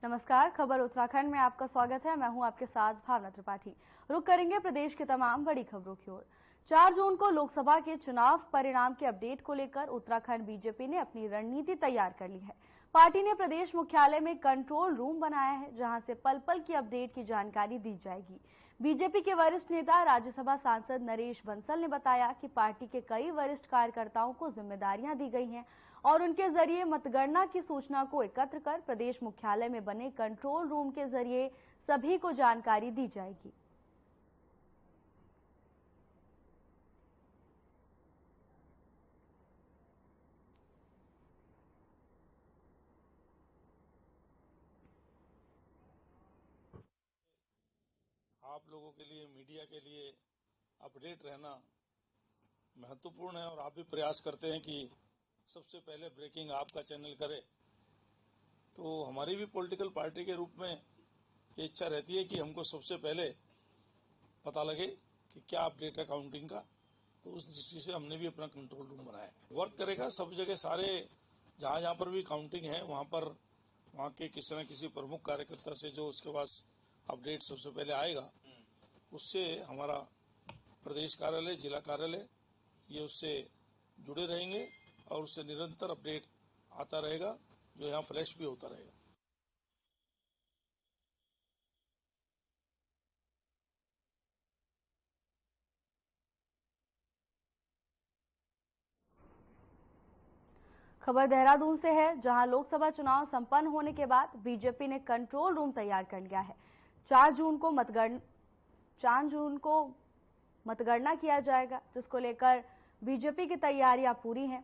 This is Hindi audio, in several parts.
नमस्कार, खबर उत्तराखंड में आपका स्वागत है। मैं हूं आपके साथ भावना त्रिपाठी। रुक करेंगे प्रदेश की तमाम बड़ी खबरों की ओर। 4 जून को लोकसभा के चुनाव परिणाम के अपडेट को लेकर उत्तराखंड बीजेपी ने अपनी रणनीति तैयार कर ली है। पार्टी ने प्रदेश मुख्यालय में कंट्रोल रूम बनाया है, जहां से पल पल की अपडेट की जानकारी दी जाएगी। बीजेपी के वरिष्ठ नेता राज्यसभा सांसद नरेश बंसल ने बताया कि पार्टी के कई वरिष्ठ कार्यकर्ताओं को जिम्मेदारियां दी गई हैं और उनके जरिए मतगणना की सूचना को एकत्र कर प्रदेश मुख्यालय में बने कंट्रोल रूम के जरिए सभी को जानकारी दी जाएगी। आप लोगों के लिए, मीडिया के लिए अपडेट रहना महत्वपूर्ण है और आप भी प्रयास करते हैं कि सबसे पहले ब्रेकिंग आपका चैनल करे। तो हमारी भी पॉलिटिकल पार्टी के रूप में ये इच्छा रहती है कि हमको सबसे पहले पता लगे कि क्या अपडेट है काउंटिंग का। तो उस दृष्टि से हमने भी अपना कंट्रोल रूम बनाया, वर्क करेगा सब जगह। सारे जहां जहां पर भी काउंटिंग है वहां के किसी न किसी प्रमुख कार्यकर्ता से जो उसके पास अपडेट सबसे पहले आएगा, उससे हमारा प्रदेश कार्यालय, जिला कार्यालय ये उससे जुड़े रहेंगे और उससे निरंतर अपडेट आता रहेगा, जो यहाँ फ्लैश भी होता रहेगा। खबर देहरादून से है, जहां लोकसभा चुनाव संपन्न होने के बाद बीजेपी ने कंट्रोल रूम तैयार कर लिया है। 4 जून को मतगणना किया जाएगा, जिसको लेकर बीजेपी की तैयारियां पूरी हैं।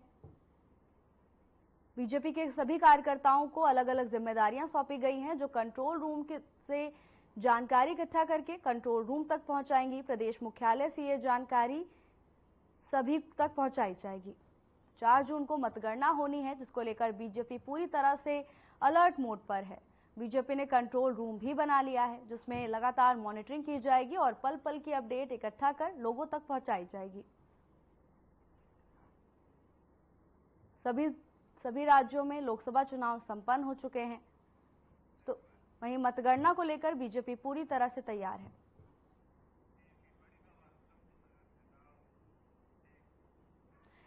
बीजेपी के सभी कार्यकर्ताओं को अलग अलग जिम्मेदारियां सौंपी गई हैं, जो कंट्रोल रूम से जानकारी इकट्ठा करके कंट्रोल रूम तक पहुंचाएंगी। प्रदेश मुख्यालय से ये जानकारी सभी तक पहुंचाई जाएगी। 4 जून को मतगणना होनी है, जिसको लेकर बीजेपी पूरी तरह से अलर्ट मोड पर है। बीजेपी ने कंट्रोल रूम भी बना लिया है, जिसमें लगातार मॉनिटरिंग की जाएगी और पल पल की अपडेट इकट्ठा कर लोगों तक पहुंचाई जाएगी। सभी राज्यों में लोकसभा चुनाव संपन्न हो चुके हैं, तो वहीं मतगणना को लेकर बीजेपी पूरी तरह से तैयार है।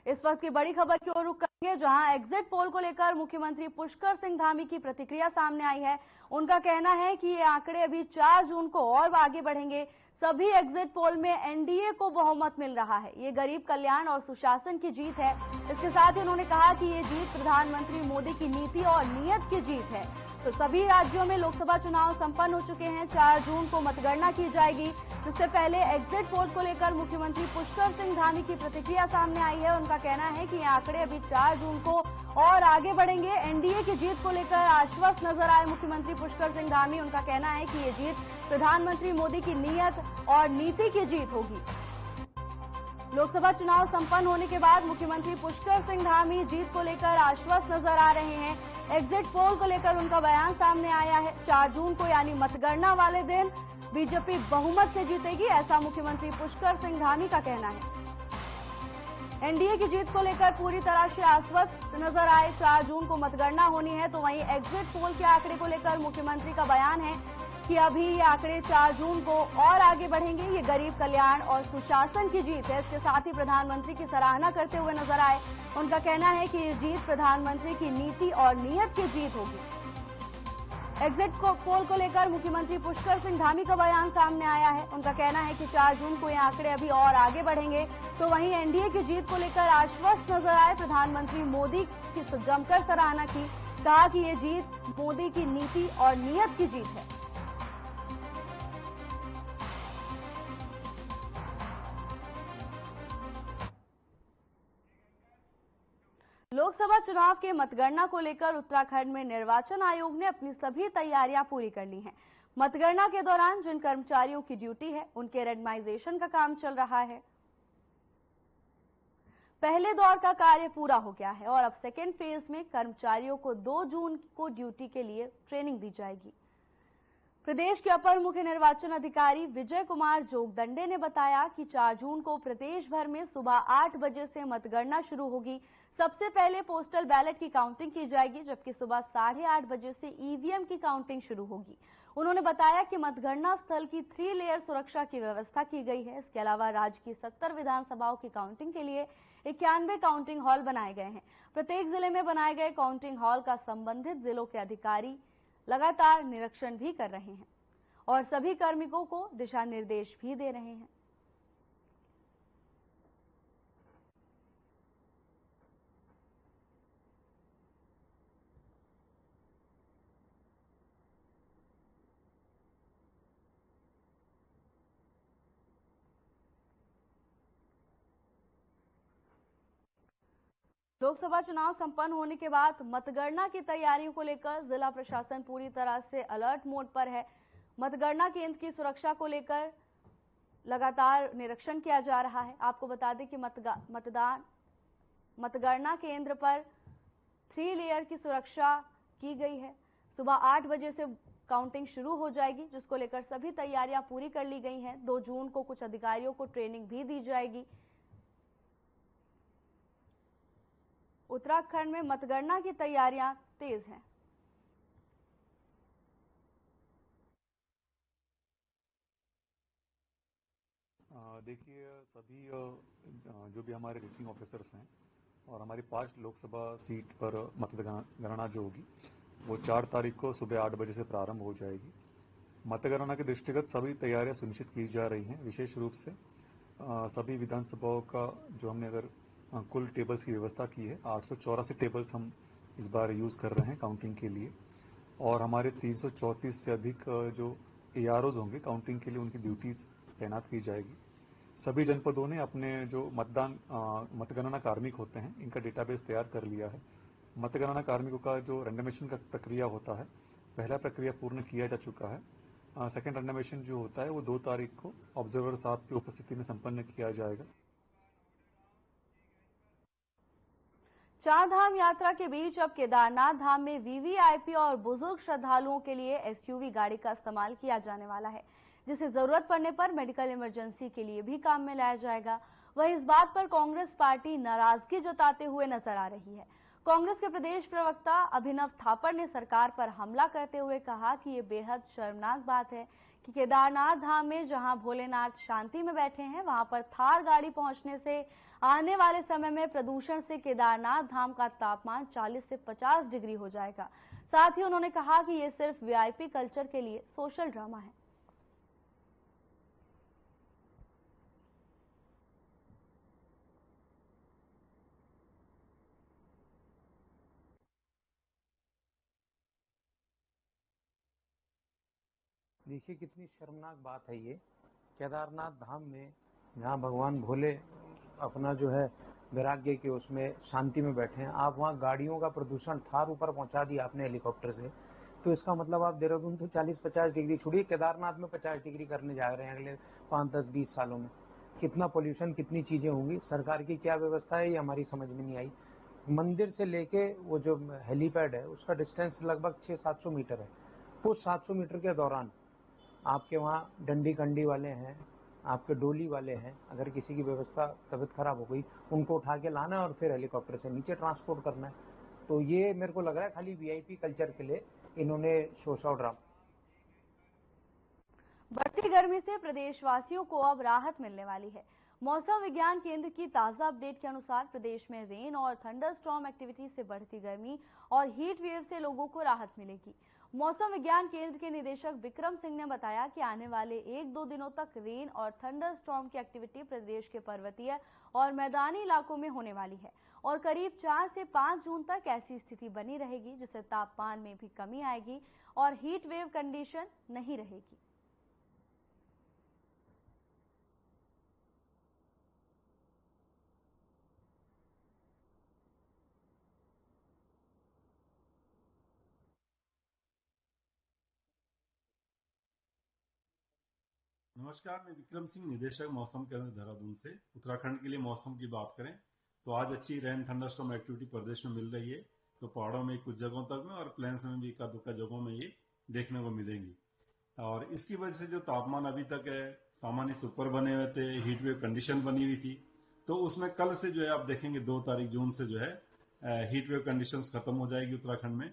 इस वक्त की बड़ी खबर की ओर रुख करेंगे, जहां एग्जिट पोल को लेकर मुख्यमंत्री पुष्कर सिंह धामी की प्रतिक्रिया सामने आई है। उनका कहना है कि ये आंकड़े अभी 4 जून को और आगे बढ़ेंगे। सभी एग्जिट पोल में एनडीए को बहुमत मिल रहा है। ये गरीब कल्याण और सुशासन की जीत है। इसके साथ ही उन्होंने कहा कि ये जीत प्रधानमंत्री मोदी की नीति और नीयत की जीत है। तो सभी राज्यों में लोकसभा चुनाव संपन्न हो चुके हैं। 4 जून को मतगणना की जाएगी, जिससे पहले एग्जिट पोल को लेकर मुख्यमंत्री पुष्कर सिंह धामी की प्रतिक्रिया सामने आई है। उनका कहना है कि ये आंकड़े अभी 4 जून को और आगे बढ़ेंगे। एनडीए की जीत को लेकर आश्वस्त नजर आए मुख्यमंत्री पुष्कर सिंह धामी। उनका कहना है कि ये जीत प्रधानमंत्री मोदी की नीयत और नीति की जीत होगी। लोकसभा चुनाव संपन्न होने के बाद मुख्यमंत्री पुष्कर सिंह धामी जीत को लेकर आश्वस्त नजर आ रहे हैं। एग्जिट पोल को लेकर उनका बयान सामने आया है। 4 जून को यानी मतगणना वाले दिन बीजेपी बहुमत से जीतेगी, ऐसा मुख्यमंत्री पुष्कर सिंह धामी का कहना है। एनडीए की जीत को लेकर पूरी तरह से आश्वस्त नजर आए। 4 जून को मतगणना होनी है, तो वहीं एग्जिट पोल के आंकड़े को लेकर मुख्यमंत्री का बयान है कि अभी ये आंकड़े 4 जून को और आगे बढ़ेंगे। ये गरीब कल्याण और सुशासन की जीत है। इसके साथ ही प्रधानमंत्री की सराहना करते हुए नजर आए। उनका कहना है कि ये जीत प्रधानमंत्री की नीति और नीयत की जीत होगी। एग्जिट पोल को लेकर मुख्यमंत्री पुष्कर सिंह धामी का बयान सामने आया है। उनका कहना है कि 4 जून को ये आंकड़े अभी और आगे बढ़ेंगे। तो वहीं एनडीए की जीत को लेकर आश्वस्त नजर आए। प्रधानमंत्री मोदी की जमकर सराहना की, कहा कि ये जीत मोदी की नीति और नीयत की जीत है। लोकसभा चुनाव के मतगणना को लेकर उत्तराखंड में निर्वाचन आयोग ने अपनी सभी तैयारियां पूरी कर ली हैं। मतगणना के दौरान जिन कर्मचारियों की ड्यूटी है, उनके रेंडमाइजेशन का काम चल रहा है। पहले दौर का कार्य पूरा हो गया है और अब सेकेंड फेज में कर्मचारियों को 2 जून को ड्यूटी के लिए ट्रेनिंग दी जाएगी। प्रदेश के अपर मुख्य निर्वाचन अधिकारी विजय कुमार जोगदंडे ने बताया कि 4 जून को प्रदेश भर में सुबह 8 बजे से मतगणना शुरू होगी। सबसे पहले पोस्टल बैलेट की काउंटिंग की जाएगी, जबकि सुबह 8:30 बजे से ईवीएम की काउंटिंग शुरू होगी। उन्होंने बताया कि मतगणना स्थल की 3 लेयर सुरक्षा की व्यवस्था की गई है। इसके अलावा राज्य की 70 विधानसभाओं की काउंटिंग के लिए 91 काउंटिंग हॉल बनाए गए हैं। प्रत्येक जिले में बनाए गए काउंटिंग हॉल का संबंधित जिलों के अधिकारी लगातार निरीक्षण भी कर रहे हैं और सभी कार्मिकों को दिशा निर्देश भी दे रहे हैं। लोकसभा चुनाव संपन्न होने के बाद मतगणना की तैयारियों को लेकर जिला प्रशासन पूरी तरह से अलर्ट मोड पर है। मतगणना केंद्र की सुरक्षा को लेकर लगातार निरीक्षण किया जा रहा है। आपको बता दें कि मतगणना केंद्र पर 3 लेयर की सुरक्षा की गई है। सुबह 8 बजे से काउंटिंग शुरू हो जाएगी, जिसको लेकर सभी तैयारियां पूरी कर ली गई हैं। 2 जून को कुछ अधिकारियों को ट्रेनिंग भी दी जाएगी। उत्तराखंड में मतगणना की तैयारियां तेज हैं। देखिए, सभी जो भी हमारे रिटर्निंग ऑफिसर्स हैं और हमारी 5 लोकसभा सीट पर मतगणना जो होगी वो 4 तारीख को सुबह 8 बजे से प्रारंभ हो जाएगी। मतगणना के दृष्टिगत सभी तैयारियां सुनिश्चित की जा रही हैं। विशेष रूप से सभी विधानसभाओं का जो हमने अगर कुल टेबल्स की व्यवस्था की है, 884 टेबल्स हम इस बार यूज कर रहे हैं काउंटिंग के लिए, और हमारे 334 से अधिक जो AROs होंगे काउंटिंग के लिए, उनकी ड्यूटीज तैनात की जाएगी। सभी जनपदों ने अपने जो मतगणना कार्मिक होते हैं, इनका डेटाबेस तैयार कर लिया है। मतगणना कार्मिकों का जो रैंडमाइजेशन का प्रक्रिया होता है, पहला प्रक्रिया पूर्ण किया जा चुका है। सेकेंड रैंडमाइजेशन जो होता है वो 2 तारीख को ऑब्जर्वर साहब की उपस्थिति में संपन्न किया जाएगा। 4 धाम यात्रा के बीच अब केदारनाथ धाम में VVIP और बुजुर्ग श्रद्धालुओं के लिए SUV गाड़ी का इस्तेमाल किया जाने वाला है, जिसे जरूरत पड़ने पर मेडिकल इमरजेंसी के लिए भी काम में लाया जाएगा। वहीं इस बात पर कांग्रेस पार्टी नाराजगी जताते हुए नजर आ रही है। कांग्रेस के प्रदेश प्रवक्ता अभिनव थापड़ ने सरकार पर हमला करते हुए कहा कि ये बेहद शर्मनाक बात है कि केदारनाथ धाम में जहां भोलेनाथ शांति में बैठे हैं, वहां पर थार गाड़ी पहुंचने से आने वाले समय में प्रदूषण से केदारनाथ धाम का तापमान 40 से 50 डिग्री हो जाएगा। साथ ही उन्होंने कहा कि ये सिर्फ VIP कल्चर के लिए सोशल ड्रामा है। देखिए कितनी शर्मनाक बात है ये। केदारनाथ धाम में जहाँ भगवान भोले अपना जो है वैराग्य के उसमें शांति में बैठे हैं, आप वहाँ गाड़ियों का प्रदूषण थार ऊपर पहुंचा दिया आपने हेलीकॉप्टर से। तो इसका मतलब आप देहरादून तो 40-50 डिग्री छोड़िए, केदारनाथ में 50 डिग्री करने जा रहे हैं अगले 5, 10, 20 सालों में। कितना पोल्यूशन, कितनी चीजें होंगी। सरकार की क्या व्यवस्था है ये हमारी समझ में नहीं आई। मंदिर से लेके वो जो हेलीपैड है उसका डिस्टेंस लगभग 600-700 मीटर है। उस 700 मीटर के दौरान आपके वहाँ डंडी कंडी वाले हैं, आपके डोली वाले हैं, अगर किसी की व्यवस्था तबीयत खराब हो गई उनको उठा के लाना है और फिर हेलीकॉप्टर से नीचे ट्रांसपोर्ट करना है। तो ये मेरे को लग रहा है खाली VIP कल्चर के लिए इन्होंने शोषा ड्रामा। बढ़ती गर्मी से प्रदेशवासियों को अब राहत मिलने वाली है। मौसम विज्ञान केंद्र की ताजा अपडेट के अनुसार प्रदेश में रेन और थंडर स्टॉर्म एक्टिविटी से बढ़ती गर्मी और हीट वेव से लोगों को राहत मिलेगी। मौसम विज्ञान केंद्र के निदेशक विक्रम सिंह ने बताया कि आने वाले 1-2 दिनों तक रेन और थंडर स्टॉर्म की एक्टिविटी प्रदेश के पर्वतीय और मैदानी इलाकों में होने वाली है और करीब 4 से 5 जून तक ऐसी स्थिति बनी रहेगी, जिससे तापमान में भी कमी आएगी और हीट वेव कंडीशन नहीं रहेगी। नमस्कार, मैं विक्रम सिंह, निदेशक मौसम केंद्र देहरादून से। उत्तराखंड के लिए मौसम की बात करें तो आज अच्छी रेन थंडरस्टॉर्म एक्टिविटी प्रदेश में मिल रही है। तो पहाड़ों में कुछ जगहों तक में और प्लेन्स में भी एकाध जगहों में ये देखने को मिलेंगी। और इसकी वजह से जो तापमान अभी तक है सामान्य से ऊपर बने हुए थे, हीट वेव कंडीशन बनी हुई थी। तो उसमें कल से जो है आप देखेंगे 2 तारीख जून से जो है हीट वेव कंडीशंस खत्म हो जाएगी उत्तराखंड में।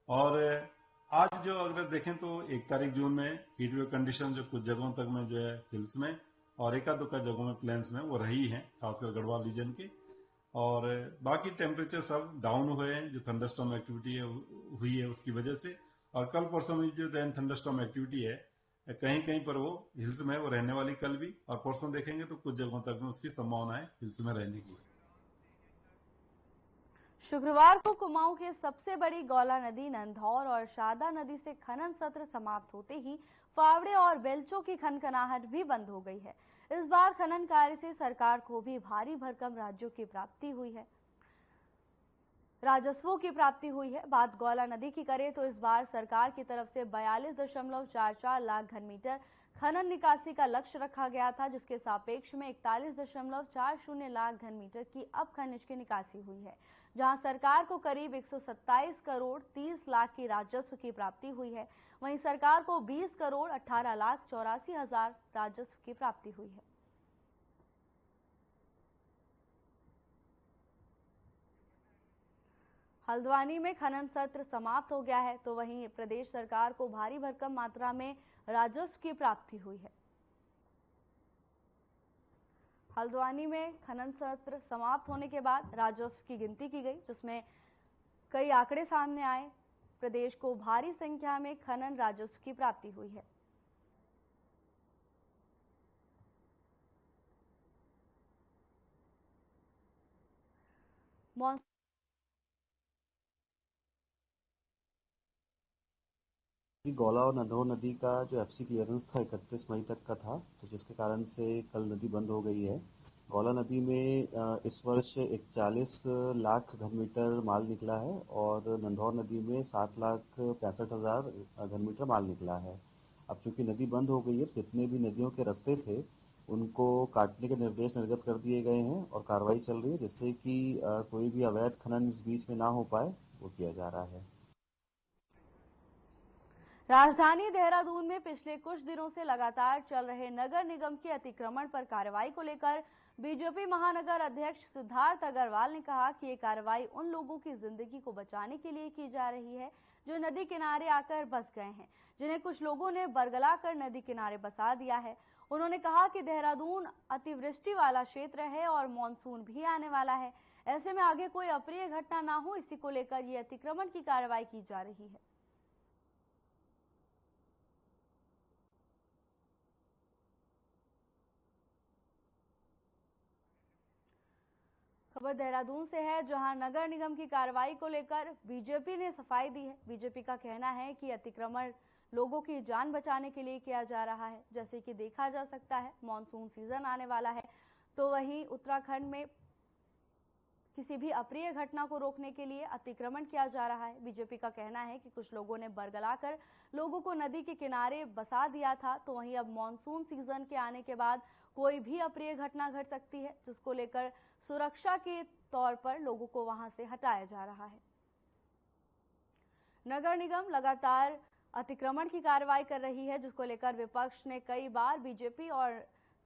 और आज जो अगर देखें तो 1 तारीख जून में हीट वेव कंडीशन जो कुछ जगहों तक में जो है हिल्स में और एकाध जगहों में प्लेन्स में वो रही है, खासकर गढ़वाल रीजन के। और बाकी टेम्परेचर सब डाउन हुए हैं जो थंडरस्टॉर्म एक्टिविटी हुई है उसकी वजह से। और कल परसों में जो रेन थंडरस्टॉर्म एक्टिविटी है कहीं कहीं पर वो हिल्स में वो रहने वाली कल भी, और परसों देखेंगे तो कुछ जगहों तक में उसकी संभावना है हिल्स में रहने की। शुक्रवार को कुमाऊं के सबसे बड़ी गौला नदी नंधौर और शारदा नदी से खनन सत्र समाप्त होते ही फावड़े और बेलचों की खनखनाहट भी बंद हो गई है। इस बार खनन कार्य से सरकार को भी भारी भरकम राजस्वों की प्राप्ति हुई है। बात गौला नदी की करें तो इस बार सरकार की तरफ से 42.44 लाख घन मीटर खनन निकासी का लक्ष्य रखा गया था, जिसके सापेक्ष में 41.40 लाख घन मीटर की अब खनिज की निकासी हुई है, जहां सरकार को करीब 127 करोड़ 30 लाख की राजस्व की प्राप्ति हुई है। वहीं सरकार को 20 करोड़ 18 लाख 84 हजार राजस्व की प्राप्ति हुई है। हल्द्वानी में खनन सत्र समाप्त हो गया है, तो वहीं प्रदेश सरकार को भारी भरकम मात्रा में राजस्व की प्राप्ति हुई है। हल्द्वानी में खनन सत्र समाप्त होने के बाद राजस्व की गिनती की गई, जिसमें कई आंकड़े सामने आए। प्रदेश को भारी संख्या में खनन राजस्व की प्राप्ति हुई है। गौला और नंधौर नदी का जो एफसी क्लियरेंस था 31 मई तक का था, तो जिसके कारण से कल नदी बंद हो गई है। गौला नदी में इस वर्ष 41 लाख घन मीटर माल निकला है और नंधौर नदी में 7,65,000 घन मीटर माल निकला है। अब चूंकि नदी बंद हो गई है, जितने भी नदियों के रास्ते थे उनको काटने के निर्देश निर्गत कर दिए गए हैं और कार्रवाई चल रही है, जिससे कि कोई भी अवैध खनन इस बीच में ना हो पाए, वो किया जा रहा है। राजधानी देहरादून में पिछले कुछ दिनों से लगातार चल रहे नगर निगम के अतिक्रमण पर कार्रवाई को लेकर बीजेपी महानगर अध्यक्ष सिद्धार्थ अग्रवाल ने कहा कि ये कार्रवाई उन लोगों की जिंदगी को बचाने के लिए की जा रही है जो नदी किनारे आकर बस गए हैं, जिन्हें कुछ लोगों ने बरगला कर नदी किनारे बसा दिया है। उन्होंने कहा कि देहरादून अतिवृष्टि वाला क्षेत्र है और मानसून भी आने वाला है, ऐसे में आगे कोई अप्रिय घटना ना हो, इसी को लेकर ये अतिक्रमण की कार्रवाई की जा रही है। खबर देहरादून से है, जहां नगर निगम की कार्रवाई को लेकर बीजेपी ने सफाई दी है। बीजेपी का कहना है कि अतिक्रमण लोगों की जान बचाने के लिए किया जा रहा है। जैसे कि देखा जा सकता है, मॉनसून सीजन आने वाला है, तो वहीं उत्तराखंड में किसी भी अप्रिय घटना को रोकने के लिए अतिक्रमण किया जा रहा है। बीजेपी का कहना है कि कुछ लोगों ने बरगलाकर लोगों को नदी के किनारे बसा दिया था, तो वहीं अब मॉनसून सीजन के आने के बाद कोई भी अप्रिय घटना घट सकती है, जिसको लेकर सुरक्षा के तौर पर लोगों को वहां से हटाया जा रहा है। नगर निगम लगातार अतिक्रमण की कार्रवाई कर रही है, जिसको लेकर विपक्ष ने कई बार बीजेपी और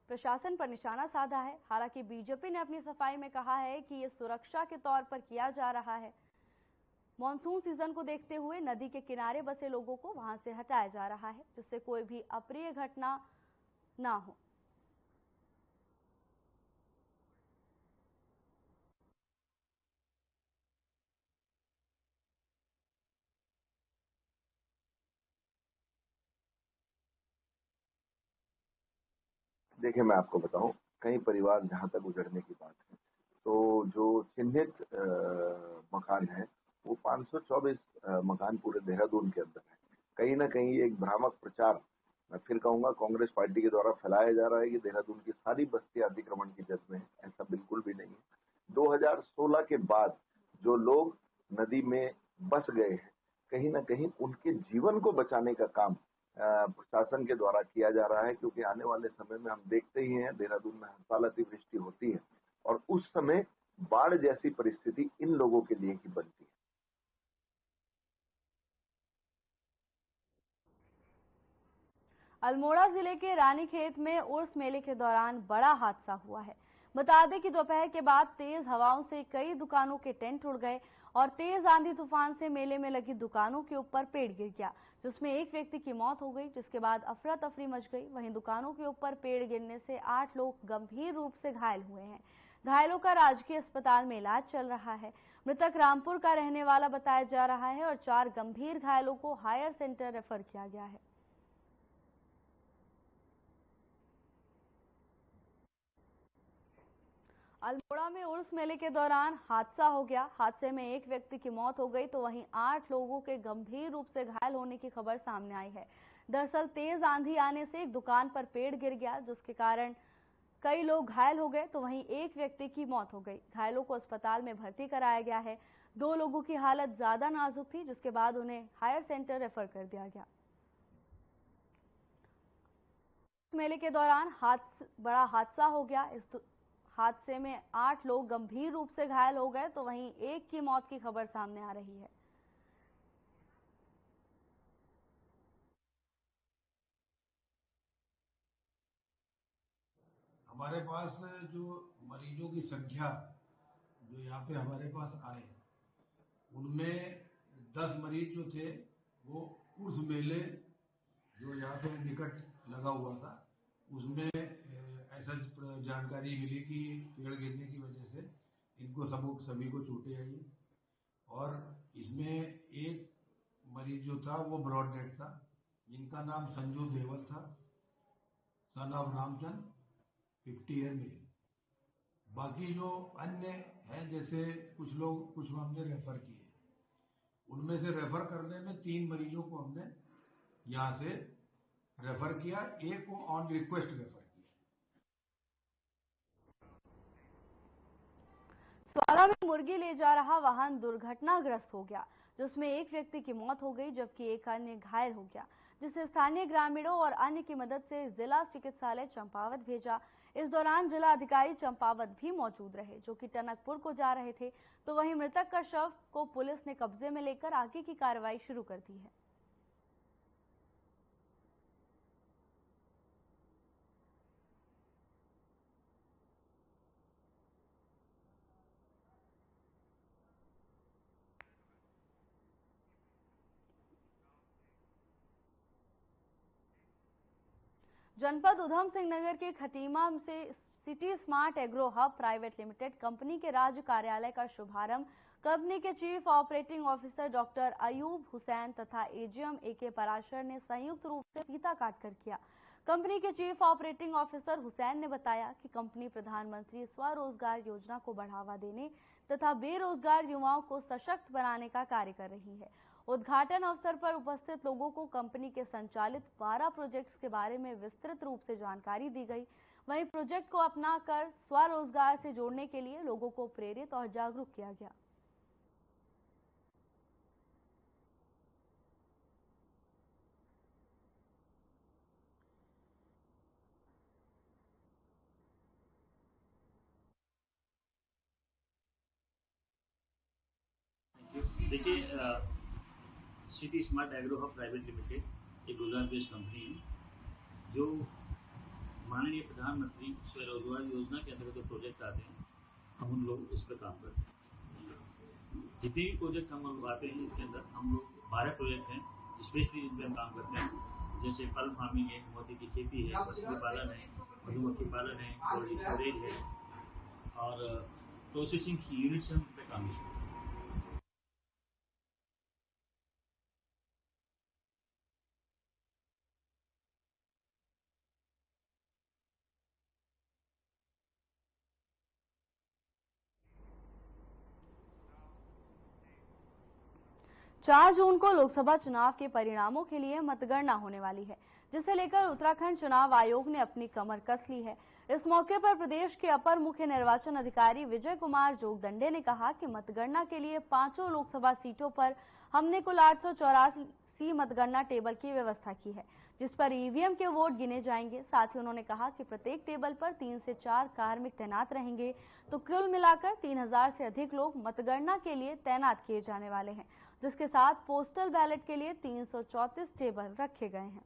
प्रशासन पर निशाना साधा है। हालांकि बीजेपी ने अपनी सफाई में कहा है कि ये सुरक्षा के तौर पर किया जा रहा है। मॉनसून सीजन को देखते हुए नदी के किनारे बसे लोगों को वहां से हटाया जा रहा है, जिससे कोई भी अप्रिय घटना ना हो। देखिए, मैं आपको बताऊं, कई परिवार जहां तक उजड़ने की बात है, तो जो चिन्हित मकान है वो 524 मकान पूरे देहरादून के अंदर है। कहीं ना कहीं एक भ्रामक प्रचार, मैं फिर कहूंगा, कांग्रेस पार्टी के द्वारा फैलाया जा रहा है कि देहरादून की सारी बस्तियां अतिक्रमण की जद में है। ऐसा बिल्कुल भी नहीं है। 2016 के बाद जो लोग नदी में बस गए हैं, कहीं ना कहीं उनके जीवन को बचाने का काम प्रशासन के द्वारा किया जा रहा है, क्योंकि आने वाले समय में हम देखते ही हैं देहरादून में हर साल अतिवृष्टि होती है और उस समय बाढ़ जैसी परिस्थिति इन लोगों के लिए ही बनती है। अल्मोड़ा जिले के रानीखेत में उर्स मेले के दौरान बड़ा हादसा हुआ है। बता दें कि दोपहर के बाद तेज हवाओं से कई दुकानों के टेंट उड़ गए और तेज आंधी तूफान से मेले में लगी दुकानों के ऊपर पेड़ गिर गया, जिसमें एक व्यक्ति की मौत हो गई, जिसके बाद अफरा तफरी मच गई। वहीं दुकानों के ऊपर पेड़ गिरने से 8 लोग गंभीर रूप से घायल हुए हैं। घायलों का राजकीय अस्पताल में इलाज चल रहा है। मृतक रामपुर का रहने वाला बताया जा रहा है और 4 गंभीर घायलों को हायर सेंटर रेफर किया गया है। अल्मोड़ा में उर्स मेले के दौरान हादसा हो गया। हादसे में एक व्यक्ति की मौत हो गई तो वहीं 8 लोगों के गंभीर रूप से घायल होने की खबर सामने आई है। दरअसल तेज आंधी आने से एक दुकान पर पेड़ गिर गया, जिसके कारण कई लोग घायल हो गए तो वहीं एक व्यक्ति की मौत हो गई। घायलों को अस्पताल में भर्ती कराया गया है। 2 लोगों की हालत ज्यादा नाजुक थी, जिसके बाद उन्हें हायर सेंटर रेफर कर दिया गया। मेले के दौरान बड़ा हादसा हो गया। इस हादसे में 8 लोग गंभीर रूप से घायल हो गए तो वहीं एक की मौत की खबर सामने आ रही है। हमारे पास जो मरीजों की संख्या जो यहाँ पे हमारे पास आए, उनमें 10 मरीज जो थे वो उर्स मेले जो यहाँ पे निकट लगा हुआ था, उसमें ऐसा जानकारी मिली कि पेड़ गिरने की वजह से इनको सभी को चोटें आई और इसमें एक मरीज जो था वो ब्रॉड डेड था, जिनका नाम संजू देवल था, सन ऑफ रामचंद, 50 ईयर में। बाकी जो अन्य हैं, जैसे कुछ हमने रेफर किए, उनमें से रेफर करने में 3 मरीजों को हमने यहाँ से रेफर किया, एक को ऑन रिक्वेस्ट रेफर किया। स्वाला में मुर्गी ले जा रहा वाहन दुर्घटनाग्रस्त हो गया, जिसमें एक व्यक्ति की मौत हो गई जबकि एक अन्य घायल हो गया, जिसे स्थानीय ग्रामीणों और अन्य की मदद से जिला चिकित्सालय चंपावत भेजा। इस दौरान जिला अधिकारी चंपावत भी मौजूद रहे, जो कि टनकपुर को जा रहे थे। तो वहीं मृतक का शव को पुलिस ने कब्जे में लेकर आगे की कार्रवाई शुरू कर दी है। जनपद उधम सिंह नगर के खटीमा से city smart agro hub private limited company के राज्य कार्यालय का शुभारंभ कंपनी के chief operating officer doctor Ayub Hussain तथा एजीएम एके पराशर ने संयुक्त रूप से फीता काटकर किया। कंपनी के चीफ ऑपरेटिंग ऑफिसर हुसैन ने बताया कि कंपनी प्रधानमंत्री स्वरोजगार योजना को बढ़ावा देने तथा बेरोजगार युवाओं को सशक्त बनाने का कार्य कर रही है। उद्घाटन अवसर पर उपस्थित लोगों को कंपनी के संचालित 12 प्रोजेक्ट्स के बारे में विस्तृत रूप से जानकारी दी गई। वहीं प्रोजेक्ट को अपनाकर स्वरोजगार से जोड़ने के लिए लोगों को प्रेरित और जागरूक किया गया। देखिए, city smart agro hub private limited एक गुजरात बेस्ड कंपनी है जो माननीय प्रधानमंत्री स्वरोजगार योजना के अंतर्गत जो प्रोजेक्ट आते हैं, हम उन लोग इस पर काम करते हैं। जितने भी प्रोजेक्ट हम लोग आते हैं, इसके अंदर हम लोग 12 प्रोजेक्ट हैं स्पेशली जिन पर हम काम करते हैं, जैसे फल फार्मिंग है, मोती की खेती है, मछली पालन है, मधुमक्खी पालन है, कोल्ड स्टोरेज है और प्रोसेसिंग यूनिट्स हम पे काम करते हैं। चार जून को लोकसभा चुनाव के परिणामों के लिए मतगणना होने वाली है, जिसे लेकर उत्तराखंड चुनाव आयोग ने अपनी कमर कस ली है। इस मौके पर प्रदेश के अपर मुख्य निर्वाचन अधिकारी विजय कुमार जोगदंडे ने कहा कि मतगणना के लिए 5 लोकसभा सीटों पर हमने कुल 884 मतगणना टेबल की व्यवस्था की है, जिस पर ईवीएम के वोट गिने जाएंगे। साथ ही उन्होंने कहा कि प्रत्येक टेबल पर 3 से 4 कार्मिक तैनात रहेंगे, तो कुल मिलाकर 3000 से अधिक लोग मतगणना के लिए तैनात किए जाने वाले हैं, जिसके साथ पोस्टल बैलेट के लिए 334 टेबल रखे गए हैं।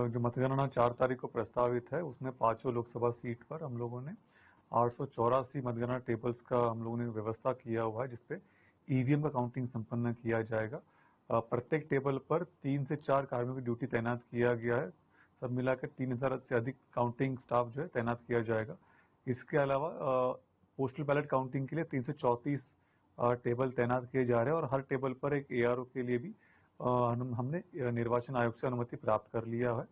जो मतगणना 4 तारीख को प्रस्तावित है उसमें 5 लोकसभा सीट पर हम लोगों ने 884 मतगणना टेबल्स का हम लोगों ने व्यवस्था किया हुआ है, जिसपे ईवीएम का काउंटिंग संपन्न किया जाएगा। प्रत्येक टेबल पर 3 से 4 कार्मिकों की ड्यूटी तैनात किया गया है। सब मिलाकर 3000 से अधिक काउंटिंग स्टाफ जो है तैनात किया जाएगा। इसके अलावा पोस्टल बैलेट काउंटिंग के लिए 334 टेबल तैनात किए जा रहे हैं और हर टेबल पर एक एआरओ के लिए भी हमने निर्वाचन आयोग से अनुमति प्राप्त कर लिया है।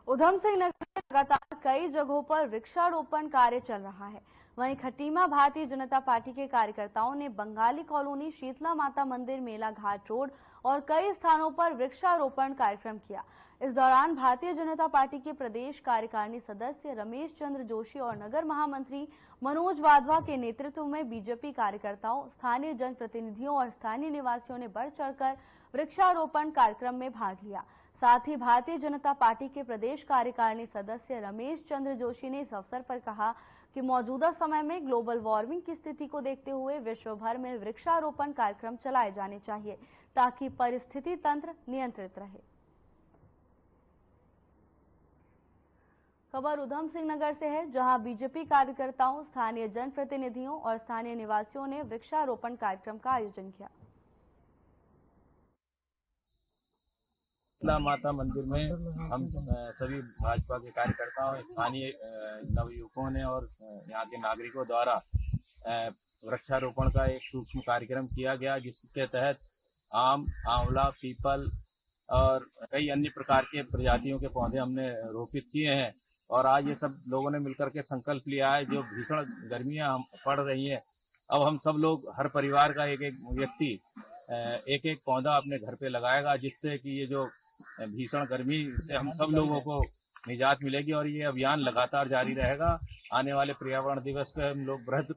उधम सिंह नगर में लगातार कई जगहों पर वृक्षारोपण कार्य चल रहा है। वहीं खटीमा भारतीय जनता पार्टी के कार्यकर्ताओं ने बंगाली कॉलोनी, शीतला माता मंदिर, मेला घाट रोड और कई स्थानों पर वृक्षारोपण कार्यक्रम किया। इस दौरान भारतीय जनता पार्टी के प्रदेश कार्यकारिणी सदस्य रमेश चंद्र जोशी और नगर महामंत्री मनोज वाधवा के नेतृत्व में बीजेपी कार्यकर्ताओं, स्थानीय जनप्रतिनिधियों और स्थानीय निवासियों ने बढ़ चढ़कर वृक्षारोपण कार्यक्रम में भाग लिया। साथ ही भारतीय जनता पार्टी के प्रदेश कार्यकारिणी सदस्य रमेश चंद्र जोशी ने इस अवसर पर कहा कि मौजूदा समय में ग्लोबल वार्मिंग की स्थिति को देखते हुए विश्व भर में वृक्षारोपण कार्यक्रम चलाए जाने चाहिए ताकि परिस्थिति तंत्र नियंत्रित रहे। खबर उधम सिंह नगर से है, जहां बीजेपी कार्यकर्ताओं, स्थानीय जनप्रतिनिधियों और स्थानीय निवासियों ने वृक्षारोपण कार्यक्रम का आयोजन किया। शीतला माता मंदिर में हम सभी भाजपा के कार्यकर्ताओं, स्थानीय नवयुवकों ने और यहाँ के नागरिकों द्वारा वृक्षारोपण का एक सूक्ष्म कार्यक्रम किया गया, जिसके तहत आम, आंवला, पीपल और कई अन्य प्रकार के प्रजातियों के पौधे हमने रोपित किए हैं। और आज ये सब लोगों ने मिलकर के संकल्प लिया है, जो भीषण गर्मियां पड़ रही हैं, अब हम सब लोग, हर परिवार का एक एक व्यक्ति एक एक पौधा अपने घर पे लगाएगा, जिससे कि ये जो भीषण गर्मी से हम सब लोगों को निजात मिलेगी और ये अभियान लगातार जारी रहेगा। आने वाले पर्यावरण दिवस पे हम लोग बृहद।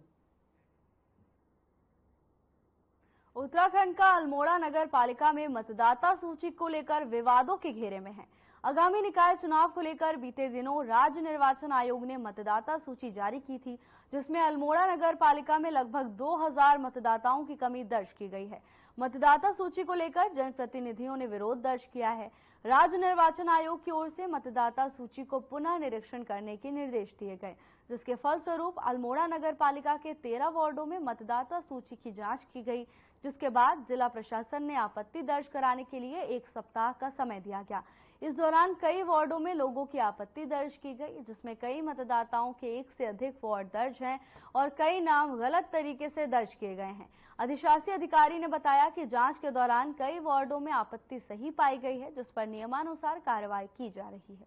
उत्तराखंड का अल्मोड़ा नगर पालिका में मतदाता सूची को लेकर विवादों के घेरे में है। आगामी निकाय चुनाव को लेकर बीते दिनों राज्य निर्वाचन आयोग ने मतदाता सूची जारी की थी, जिसमें अल्मोड़ा नगर पालिका में लगभग 2000 मतदाताओं की कमी दर्ज की गई है। मतदाता सूची को लेकर जनप्रतिनिधियों ने विरोध दर्ज किया है। राज्य निर्वाचन आयोग की ओर से मतदाता सूची को पुनः निरीक्षण करने के निर्देश दिए गए, जिसके फलस्वरूप अल्मोड़ा नगर पालिका के 13 वार्डों में मतदाता सूची की जांच की गई, जिसके बाद जिला प्रशासन ने आपत्ति दर्ज कराने के लिए 1 सप्ताह का समय दिया गया। इस दौरान कई वार्डों में लोगों की आपत्ति दर्ज की गई, जिसमें कई मतदाताओं के 1 से अधिक वार्ड दर्ज हैं और कई नाम गलत तरीके से दर्ज किए गए हैं। अधिशासी अधिकारी ने बताया कि जांच के दौरान कई वार्डों में आपत्ति सही पाई गई है, जिस पर नियमानुसार कार्रवाई की जा रही है।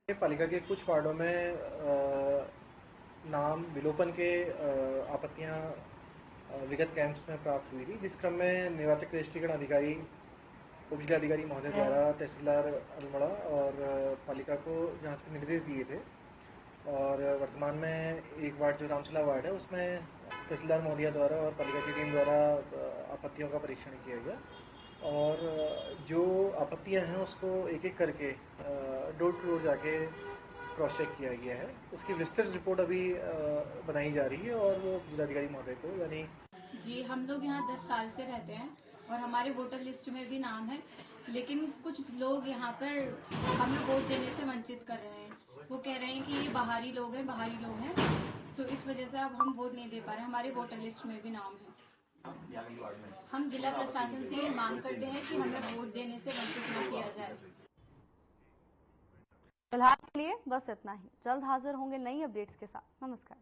पालिका के कुछ वार्डों में नाम विलोपन के आपत्तियां विगत कैंप्स में प्राप्त हुई थी, जिस क्रम में निर्वाचक रजिस्ट्रीकरण अधिकारी, उप जिलाधिकारी महोदय द्वारा तहसीलदार अल्मोड़ा और पालिका को जांच के निर्देश दिए थे। और वर्तमान में एक वार्ड जो रामसला वार्ड है, उसमें तहसीलदार महोदया द्वारा और पालिका की टीम द्वारा आपत्तियों का परीक्षण किया गया और जो आपत्तियां हैं उसको एक एक करके डोर टू डोर जाके क्रॉस चेक किया गया है। उसकी विस्तृत रिपोर्ट अभी बनाई जा रही है और वो जिलाधिकारी महोदय को, यानी जी, हम लोग यहाँ 10 साल से रहते हैं और हमारे वोटर लिस्ट में भी नाम है, लेकिन कुछ लोग यहाँ पर हमें वोट देने से वंचित कर रहे हैं। वो कह रहे हैं कि ये बाहरी लोग हैं, तो इस वजह से अब हम वोट नहीं दे पा रहे हैं। हमारे वोटर लिस्ट में भी नाम है। हम जिला प्रशासन से ये मांग करते हैं कि हमें वोट देने से वंचित न किया जाए। फिलहाल के लिए बस इतना ही। जल्द हाजिर होंगे नई अपडेट्स के साथ। नमस्कार।